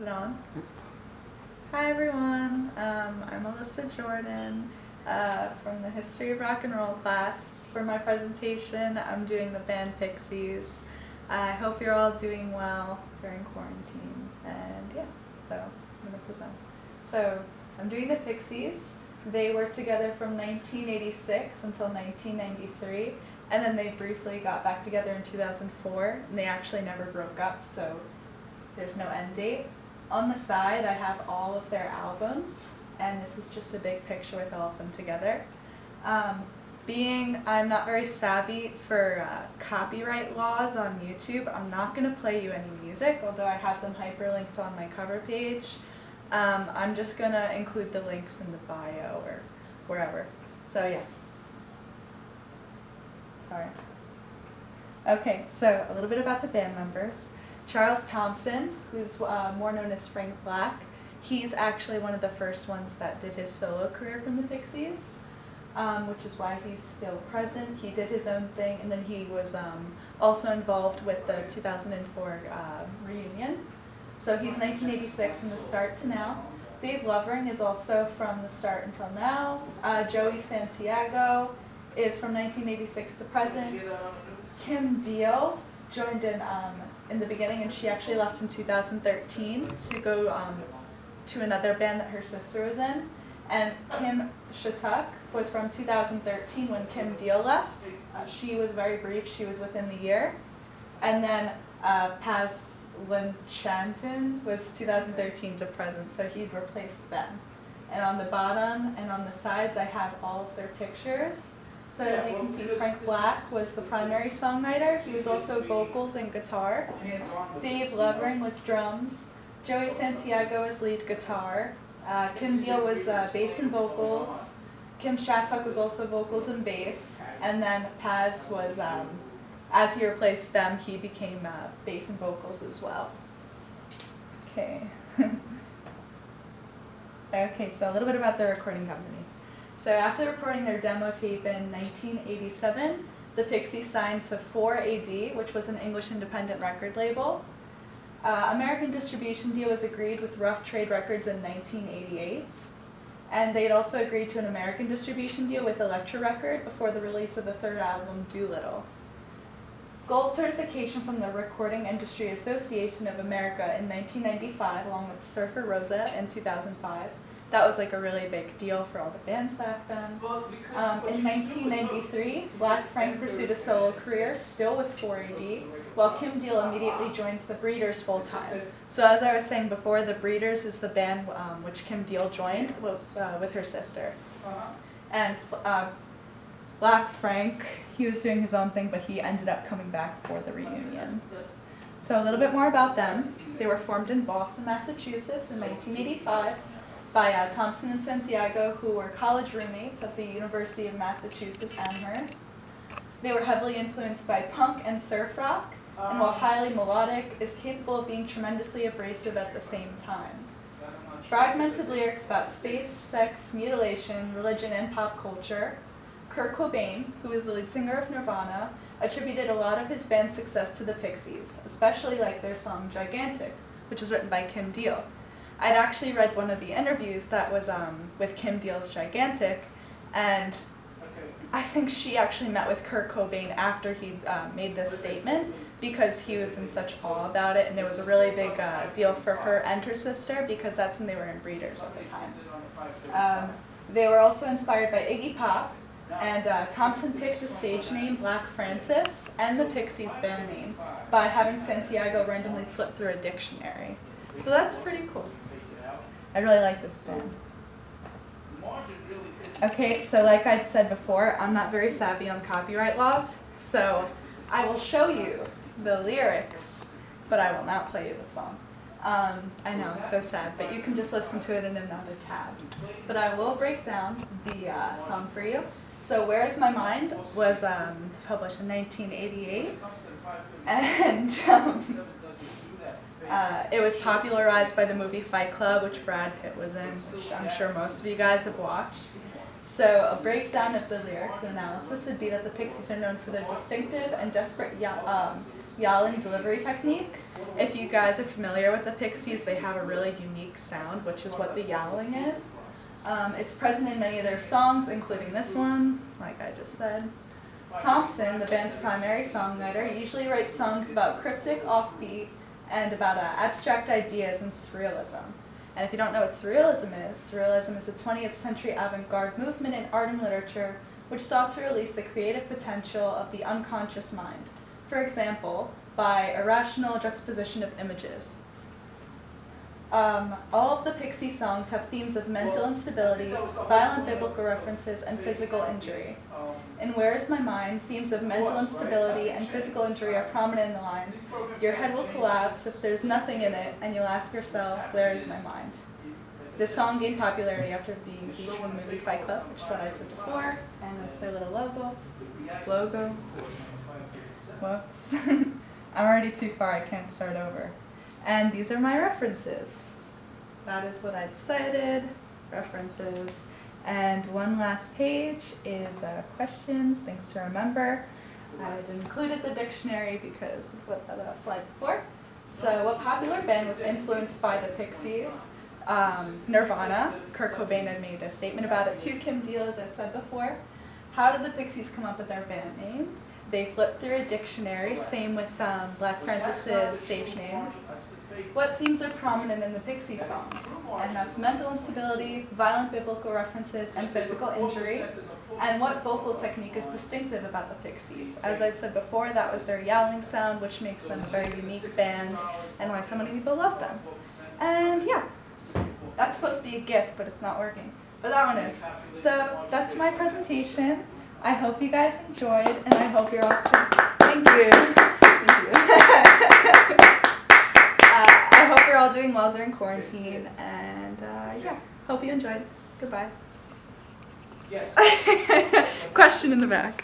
it on? Hi everyone, I'm Alyssa Jordan from the History of Rock and Roll class. For my presentation, I'm doing the band Pixies. I hope you're all doing well during quarantine, and yeah, so I'm going to present. So, I'm doing the Pixies. They were together from 1986 until 1993, and then they briefly got back together in 2004, and they actually never broke up, so there's no end date. On the side, I have all of their albums, and this is just a big picture with all of them together. Being I'm not very savvy for copyright laws on YouTube, I'm not going to play you any music, although I have them hyperlinked on my cover page. I'm just going to include the links in the bio or wherever. So yeah. Sorry. Okay, so a little bit about the band members. Charles Thompson, who's more known as Frank Black, he's actually one of the first ones that did his solo career from the Pixies, which is why he's still present. He did his own thing, and then he was also involved with the 2004 reunion. So he's 1986 from the start to now. Dave Lovering is also from the start until now. Joey Santiago is from 1986 to present. Kim Deal joined in the beginning, and she actually left in 2013 to go to another band that her sister was in. And Kim Shattuck was from 2013 when Kim Deal left. She was very brief, she was within the year. And then Paz Linchanton was 2013 to present, so he'd replaced them. And on the bottom and on the sides I have all of their pictures. So as you can see, Frank Black was the primary songwriter. He was also vocals and guitar. Dave Lovering was drums. Joey Santiago was lead guitar. Kim Deal was bass and vocals. Kim Shattuck was also vocals and bass. And then Paz was, as he replaced them, he became bass and vocals as well. Okay. Okay, so a little bit about the recording company. So after recording their demo tape in 1987, the Pixies signed to 4AD, which was an English independent record label. American distribution deal was agreed with Rough Trade Records in 1988. And they had also agreed to an American distribution deal with Elektra Record before the release of the third album, Doolittle. Gold certification from the Recording Industry Association of America in 1995, along with Surfer Rosa in 2005. That was like a really big deal for all the bands back then. In 1993, Black Frank pursued a solo career, still with 4AD, while Kim Deal immediately joins the Breeders full-time. So as I was saying before, the Breeders is the band which Kim Deal joined, was with her sister. And Black Frank, he was doing his own thing, but he ended up coming back for the reunion. So a little bit more about them. They were formed in Boston, Massachusetts in 1985. By Thompson and Santiago, who were college roommates at the University of Massachusetts Amherst. They were heavily influenced by punk and surf rock, and while highly melodic, is capable of being tremendously abrasive at the same time. Fragmented lyrics about space, sex, mutilation, religion, and pop culture. Kurt Cobain, who is the lead singer of Nirvana, attributed a lot of his band's success to the Pixies, especially like their song Gigantic, which was written by Kim Deal. I'd actually read one of the interviews that was with Kim Deal's Gigantic, and I think she actually met with Kurt Cobain after he made this statement because he was in such awe about it, and it was a really big deal for her and her sister because that's when they were in Breeders at the time. They were also inspired by Iggy Pop, and Thompson picked the stage name Black Francis and the Pixies band name by having Santiago randomly flip through a dictionary. So that's pretty cool. I really like this band. Okay, so like I'd said before, I'm not very savvy on copyright laws, so I will show you the lyrics, but I will not play you the song. I know, it's so sad, but you can just listen to it in another tab. But I will break down the song for you. So Where Is My Mind was published in 1988, and it was popularized by the movie Fight Club, which Brad Pitt was in, which I'm sure most of you guys have watched. So a breakdown of the lyrics and analysis would be that the Pixies are known for their distinctive and desperate yowling delivery technique. If you guys are familiar with the Pixies, they have a really unique sound, which is what the yowling is. It's present in many of their songs, including this one, like I just said. Thompson, the band's primary songwriter, usually writes songs about cryptic, offbeat, and about abstract ideas and surrealism. And if you don't know what surrealism is a 20th century avant-garde movement in art and literature which sought to release the creative potential of the unconscious mind. For example, by irrational juxtaposition of images. All of the Pixie songs have themes of mental instability, violent biblical references, and physical injury. In Where Is My Mind, themes of mental instability and physical injury are prominent in the lines, "Your head will collapse if there's nothing in it, and you'll ask yourself, where is my mind?" This song gained popularity after being featured in the movie Fight Club, which is what I said before, and that's their little logo. Whoops. I'm already too far, I can't start over. And these are my references. That is what I'd cited, references. And one last page is questions, things to remember. I'd included the dictionary because of what the slide before. So what popular band was influenced by the Pixies? Nirvana. Kurt Cobain had made a statement about it too. Kim Deal, as I said before. How did the Pixies come up with their band name? They flipped through a dictionary, same with Black Francis's stage name. What themes are prominent in the Pixie songs? And that's mental instability, violent biblical references, and physical injury. And what vocal technique is distinctive about the Pixies? As I'd said before, that was their yowling sound, which makes them a very unique band, and why so many people love them. And yeah, that's supposed to be a gift, but it's not working. But that one is. So that's my presentation. I hope you guys enjoyed, and I hope you're all still. Thank you. I hope you're all doing well during quarantine, and yeah, hope you enjoyed. Goodbye. Yes. Question in the back.